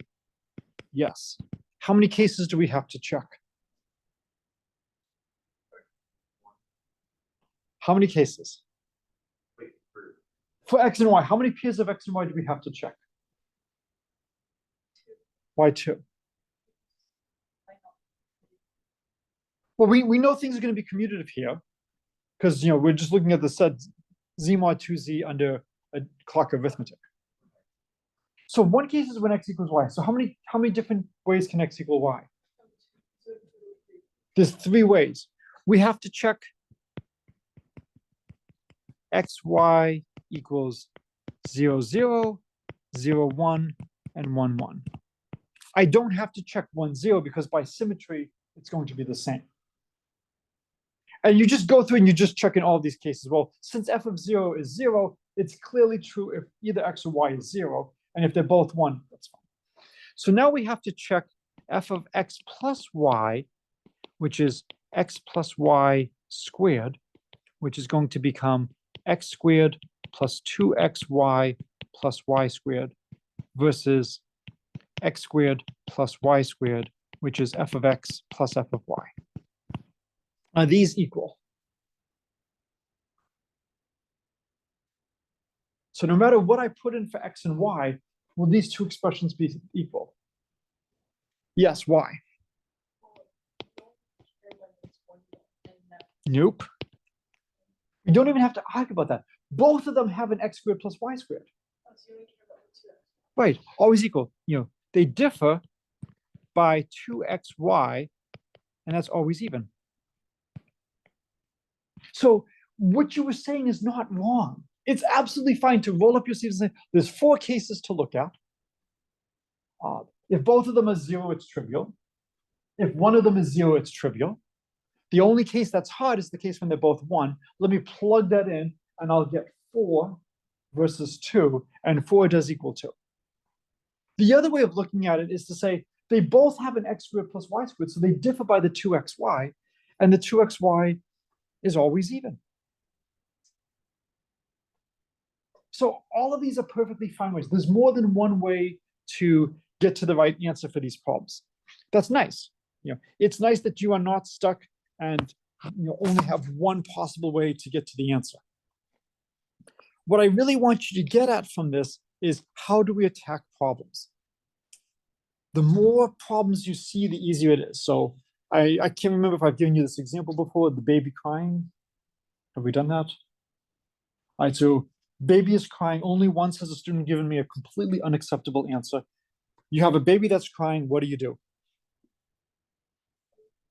yes. How many cases do we have to check? How many cases? Wait, For x and y, how many pairs of x and y do we have to check? Why 2? Well, we know things are going to be commutative here, because we're just looking at the set z mod 2z under a clock arithmetic. So one case is when x equals y. So how many different ways can x equal y? There's 3 ways. We have to check xy equals 0, 0, 0, 1, and 1, 1. I don't have to check 1, 0 because by symmetry, it's going to be the same. And you just go through and you just check in all of these cases. Well, since f of 0 is 0, it's clearly true if either x or y is 0. And if they're both 1, that's fine. So now we have to check f of x plus y, which is x plus y squared, which is going to become x squared plus 2xy plus y squared versus x squared plus y squared, which is f of x plus f of y. Are these equal? So no matter what I put in for x and y, will these two expressions be equal? Yes, why? Nope. You don't even have to argue about that. Both of them have an x squared plus y squared. Right, always equal. They differ by 2xy, and that's always even. So what you were saying is not wrong. It's absolutely fine to roll up your sleeves and say, there's 4 cases to look at. If both of them are 0, it's trivial. If one of them is 0, it's trivial. The only case that's hard is the case when they're both 1. Let me plug that in, and I'll get 4 versus 2, and 4 does equal 2. The other way of looking at it is to say they both have an x squared plus y squared, so they differ by the 2xy, and the 2xy is always even. So all of these are perfectly fine ways. There's more than one way to get to the right answer for these problems. That's nice. It's nice that you are not stuck and only have one possible way to get to the answer. What I really want you to get at from this is, how do we attack problems? The more problems you see, the easier it is. So I can't remember if I've given you this example before, the baby crying. Have we done that? All right, so baby is crying. Only once has a student given me a completely unacceptable answer. You have a baby that's crying, what do?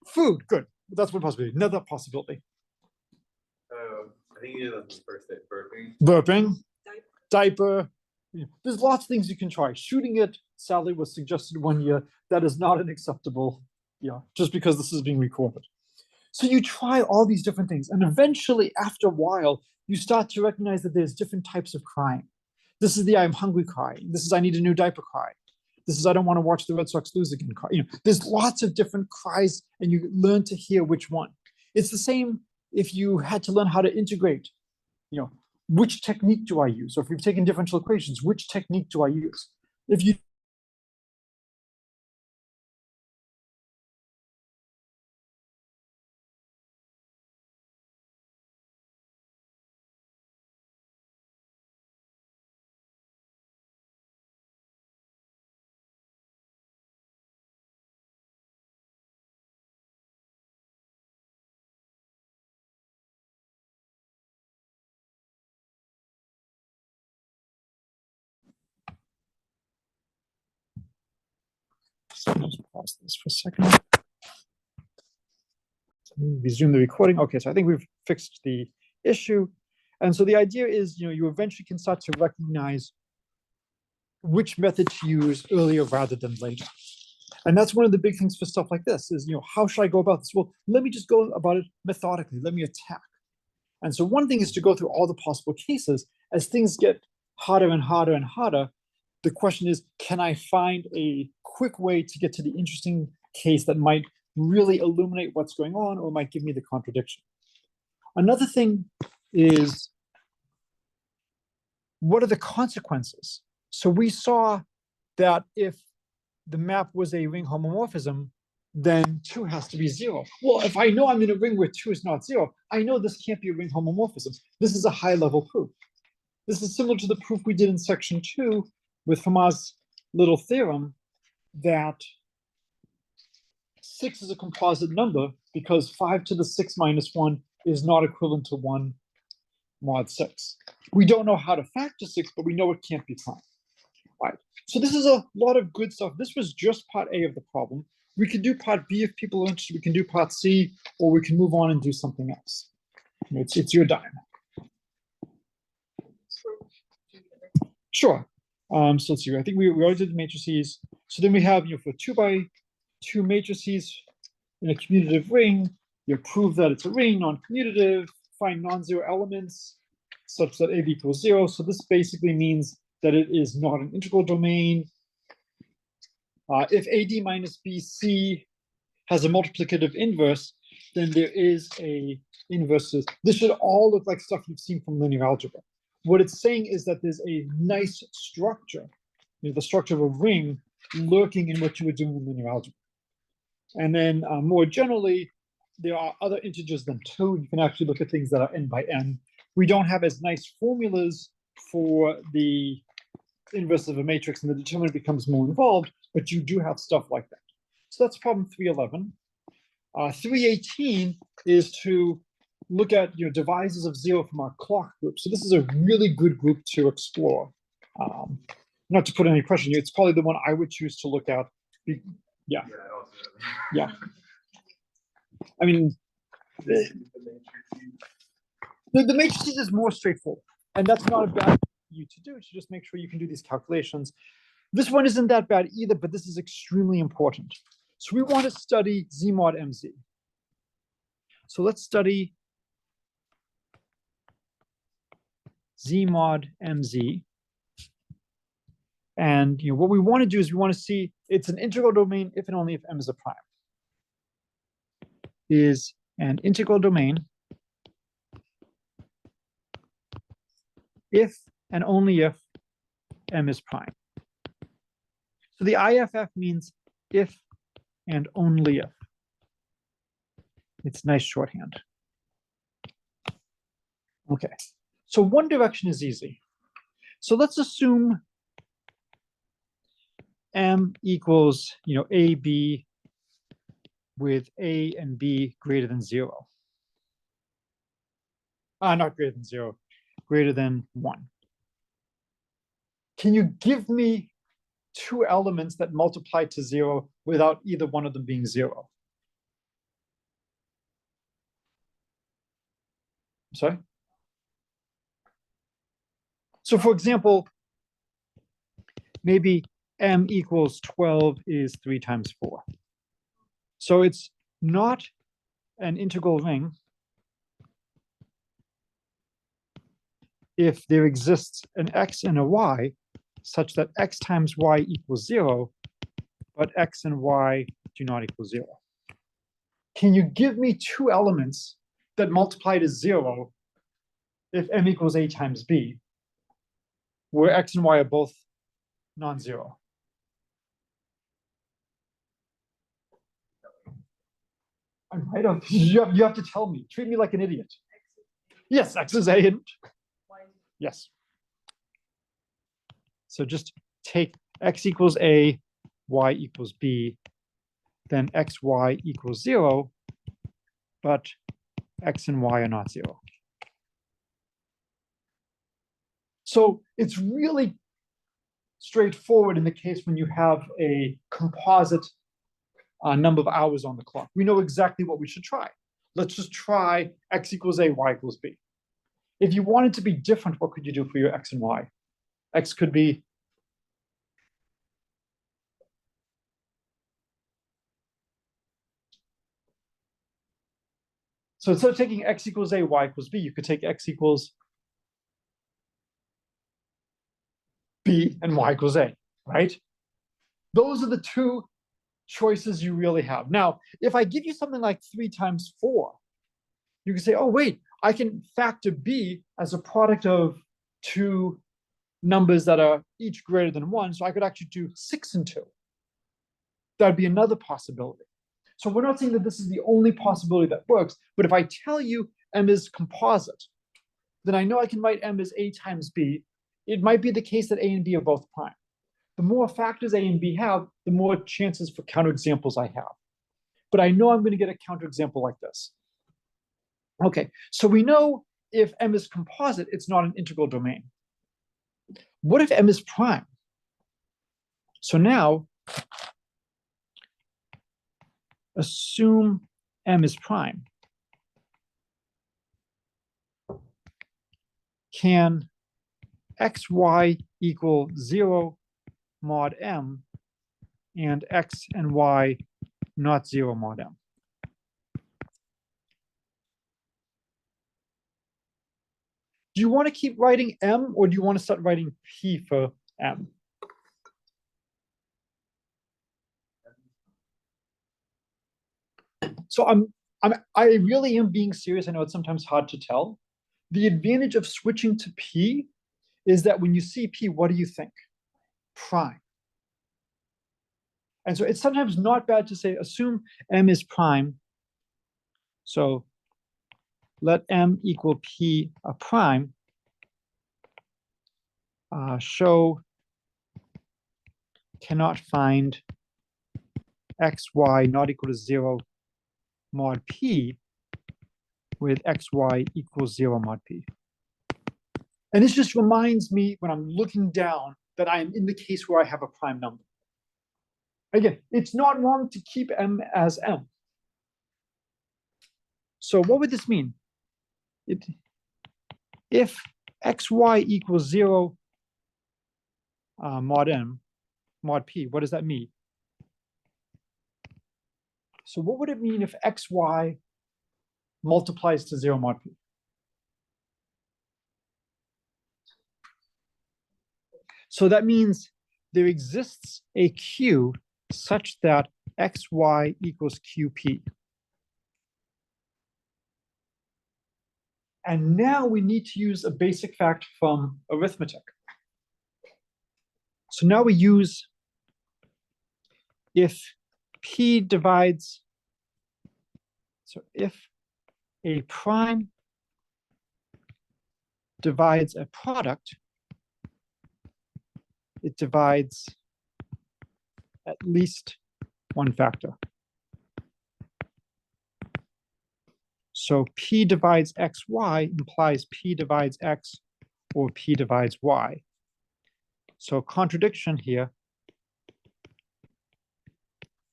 Food, good. That's one possibility. Another possibility. I think you did the first day, burping. Burping, diaper. There's lots of things you can try. Shooting it, sadly, was suggested 1 year. That is not an acceptable, just because this is being recorded. So you try all these different things, and eventually, after a while, you start to recognize that there's different types of crying. This is the I'm hungry cry. This is I need a new diaper cry. This is I don't want to watch the Red Sox lose again cry. There's lots of different cries, and you learn to hear which one. It's the same if you had to learn how to integrate. Which technique do I use? Or if you've taken differential equations, which technique do I use? If you So let's pause this for a second. Resume the recording. Okay, so I think we've fixed the issue. And so the idea is, you eventually can start to recognize which method to use earlier rather than later. And that's one of the big things for stuff like this is, how should I go about this? Well, let me just go about it methodically. Let me attack. And so one thing is to go through all the possible cases. As things get harder and harder and harder, the question is, can I find a quick way to get to the interesting case that might really illuminate what's going on or might give me the contradiction? Another thing is, what are the consequences? So we saw that if the map was a ring homomorphism, then 2 has to be 0. Well, if I know I'm in a ring where 2 is not 0, I know this can't be a ring homomorphism. This is a high-level proof. This is similar to the proof we did in section 2 with Fermat's little theorem that 6 is a composite number because 5 to the 6 minus 1 is not equivalent to 1 mod 6. We don't know how to factor 6, but we know it can't be prime. Right. So this is a lot of good stuff. This was just part A of the problem. We can do part B if people are interested. We can do part C, or we can move on and do something else. It's your dime. Sure. So let's see. I think we already did the matrices. So then we have, for 2 by 2 matrices in a commutative ring, you prove that it's a ring, non-commutative, find non-zero elements such that A equals 0. So this basically means that it is not an integral domain. If AD minus BC has a multiplicative inverse, then there is a inverse. This should all look like stuff you've seen from linear algebra. What it's saying is that there's a nice structure, the structure of a ring lurking in what you were doing in linear algebra. And then more generally, there are other integers than 2. You can actually look at things that are n by n. We don't have as nice formulas for the inverse of a matrix, and the determinant becomes more involved, but you do have stuff like that. So that's problem 311. 318 is to look at divisors of 0 from our clock group. So this is a really good group to explore. Not to put any pressure on you, it's probably the one I would choose to look at. Yeah. I mean, the matrices is more straightforward, and that's not a bad thing for you to do, to just make sure you can do these calculations. This one isn't that bad either, but this is extremely important. So we want to study Z mod MZ. So let's study Z mod MZ. And what we want to do is we want to see it's an integral domain if and only if M is a prime. Is an integral domain if and only if M is prime. So the IFF means if and only if. It's nice shorthand. Okay, so one direction is easy. So let's assume M equals, A, B, with A and B greater than 0. Not greater than 0, greater than 1. Can you give me two elements that multiply to 0 without either one of them being 0? Sorry? So for example, maybe m equals 12 is 3 times 4. So it's not an integral ring if there exists an x and a y such that x times y equals 0, but x and y do not equal 0. Can you give me two elements that multiply to 0 if m equals a times b, where x and y are both non-zero? I'm right on. You have to tell me. Treat me like an idiot. Yes, x is a and yes. So just take x equals a, y equals b, then xy equals 0, but x and y are not 0. So it's really straightforward in the case when you have a composite number of hours on the clock. We know exactly what we should try. Let's just try x equals a, y equals b. If you wanted to be different, what could you do for your x and y? X could be so instead of taking x equals a, y equals b, you could take x equals b and y equals a, right? Those are the two choices you really have. Now, if I give you something like 3 times 4, you can say, oh, wait, I can factor b as a product of two numbers that are each greater than 1, so I could actually do 6 and 2. That'd be another possibility. So we're not saying that this is the only possibility that works, but if I tell you m is composite, then I know I can write m as a times b. It might be the case that a and b are both prime. The more factors a and b have, the more chances for counterexamples I have. But I know I'm going to get a counterexample like this. Okay, so we know if m is composite, it's not an integral domain. What if m is prime? So now, assume m is prime. Can xy equal 0 mod m and x and y not 0 mod m? Do you want to keep writing m, or do you want to start writing p for m? So I really am being serious. I know it's sometimes hard to tell. The advantage of switching to p is that when you see p, what do you think? Prime. And so it's sometimes not bad to say, assume m is prime. So let m equal p a prime. Show cannot find xy not equal to 0 mod p with xy equals 0 mod p. And this just reminds me when I'm looking down that I am in the case where I have a prime number. Again, it's not wrong to keep m as m. So what would this mean? If xy equals 0 mod m, mod p, what does that mean? So what would it mean if xy multiplies to 0 mod p? So that means there exists a q such that xy equals qp. And now we need to use a basic fact from arithmetic. So now we use if p divides, so if a prime divides a product, it divides at least one factor. So P divides XY implies P divides X or P divides Y. So contradiction here,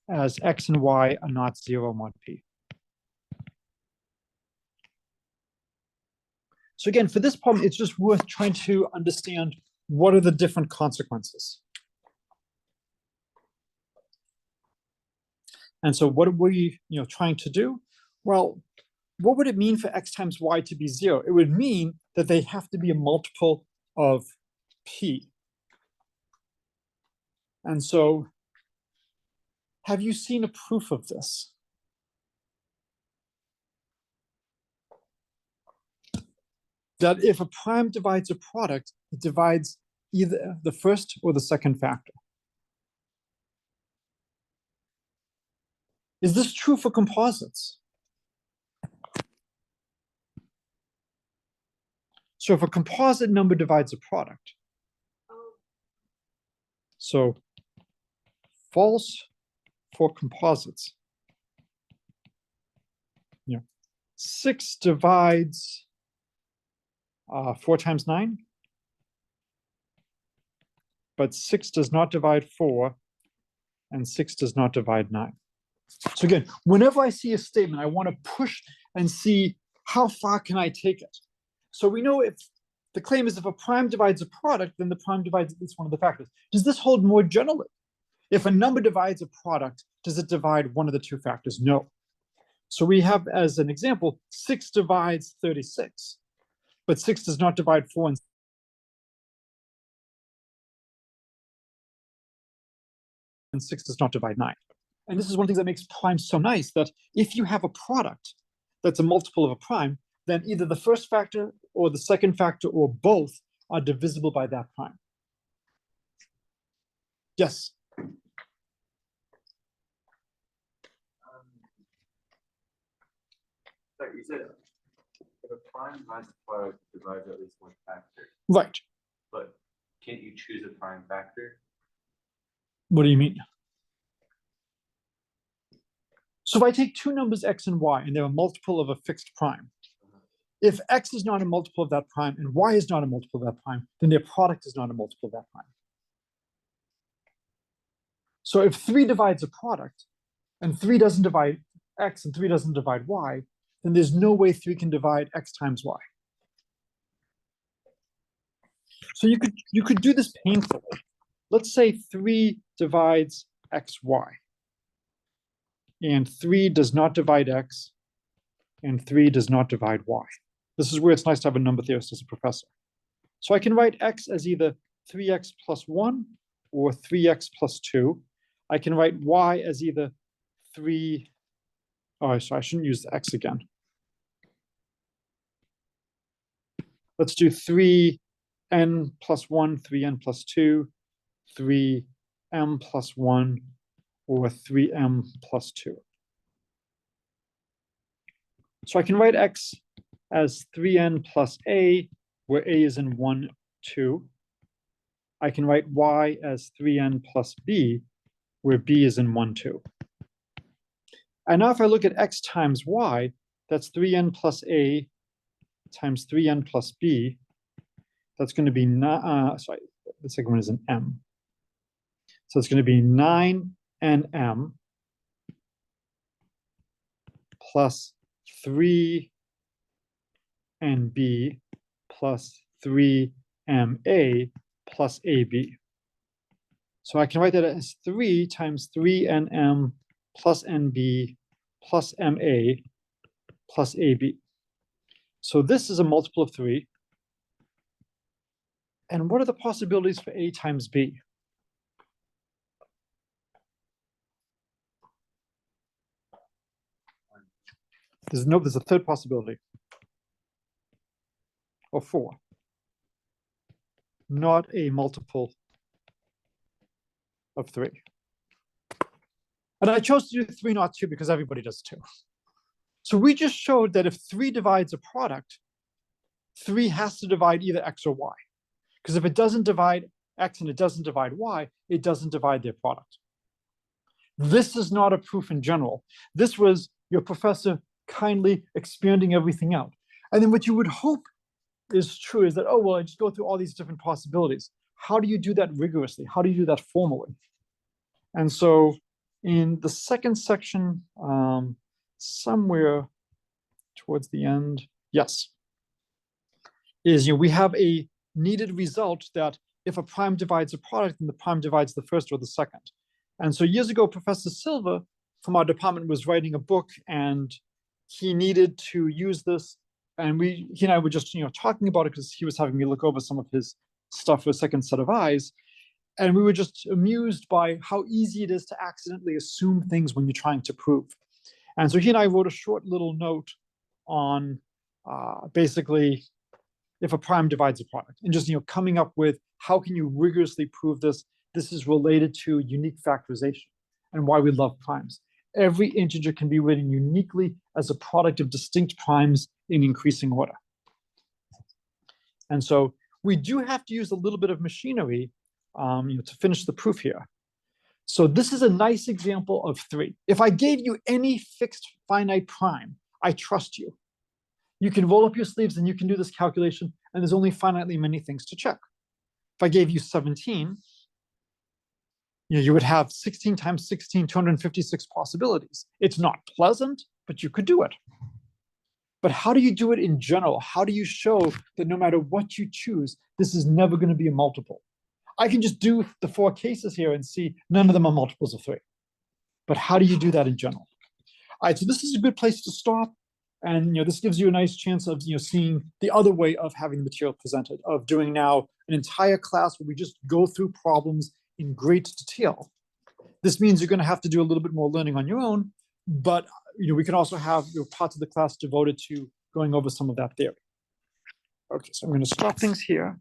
as X and Y are not 0 mod P. So again, for this problem, it's just worth trying to understand what are the different consequences. And so what are we trying to do? Well, what would it mean for X times Y to be 0? It would mean that they have to be a multiple of P. And so have you seen a proof of this? That if a prime divides a product, it divides either the first or the second factor. Is this true for composites? So if a composite number divides a product, so false for composites. 6 divides 4 times 9, but 6 does not divide 4, and 6 does not divide 9. So again, whenever I see a statement, I want to push and see how far can I take it. So we know if the claim is if a prime divides a product, then the prime divides at least one of the factors. Does this hold more generally? If a number divides a product, does it divide one of the two factors? No. So we have, as an example, 6 divides 36, but 6 does not divide 4, and 6 does not divide 9. And this is one of the things that makes primes so nice, that if you have a product that's a multiple of a prime, then either the first factor or the second factor or both are divisible by that prime. Yes? Sorry, you said if a prime divides a product, divides at least one factor. Right. But can't you choose a prime factor? What do you mean? So if I take two numbers X and Y and they're a multiple of a fixed prime, if X is not a multiple of that prime and Y is not a multiple of that prime, then their product is not a multiple of that prime. So if 3 divides a product and 3 doesn't divide X and 3 doesn't divide Y, then there's no way 3 can divide X times Y. So you could do this painfully. Let's say 3 divides XY, and 3 does not divide X, and 3 does not divide Y. This is where it's nice to have a number theorist as a professor. So I can write X as either 3X plus 1 or 3X plus 2. I can write Y as either 3, oh, so I shouldn't use the X again. Let's do 3n plus 1, 3n plus 2, 3m plus 1, or 3m plus 2. So I can write X as 3n plus a, where a is in 1, 2. I can write Y as 3n plus b, where b is in 1, 2. And now if I look at X times Y, that's 3n plus a times 3n plus b. That's going to be, sorry, the second one is an m. So it's going to be 9nm plus 3nb plus 3ma plus ab. So I can write that as 3 times 3nm plus nb plus ma plus ab. So this is a multiple of 3. And what are the possibilities for a times b? There's a third possibility. Or 4. Not a multiple of 3. And I chose to do 3, not 2, because everybody does 2. So we just showed that if 3 divides a product, 3 has to divide either X or Y. Because if it doesn't divide X and it doesn't divide Y, it doesn't divide their product. This is not a proof in general. This was your professor kindly expanding everything out. And then what you would hope is true is that, oh, well, I just go through all these different possibilities. How do you do that rigorously? How do you do that formally? And so in the second section, somewhere towards the end, yes, is, we have a needed result that if a prime divides a product, then the prime divides the first or the second. And so years ago, Professor Silva from our department was writing a book, and he needed to use this. And he and I were just, talking about it because he was having me look over some of his stuff with a second set of eyes. And we were just amused by how easy it is to accidentally assume things when you're trying to prove. And so he and I wrote a short little note on basically if a prime divides a product, and just coming up with how can you rigorously prove this. This is related to unique factorization and why we love primes. Every integer can be written uniquely as a product of distinct primes in increasing order. And so we do have to use a little bit of machinery to finish the proof here. So this is a nice example of 3. If I gave you any fixed finite prime, I trust you. You can roll up your sleeves and you can do this calculation, and there's only finitely many things to check. If I gave you 17, you would have 16 times 16, 256 possibilities. It's not pleasant, but you could do it. But how do you do it in general? How do you show that no matter what you choose, this is never going to be a multiple? I can just do the 4 cases here and see none of them are multiples of 3. But how do you do that in general? All right, so this is a good place to stop. And this gives you a nice chance of seeing the other way of having the material presented, of doing now an entire class where we just go through problems in great detail. This means you're going to have to do a little bit more learning on your own, but we can also have parts of the class devoted to going over some of that theory. Okay, so I'm going to stop things here.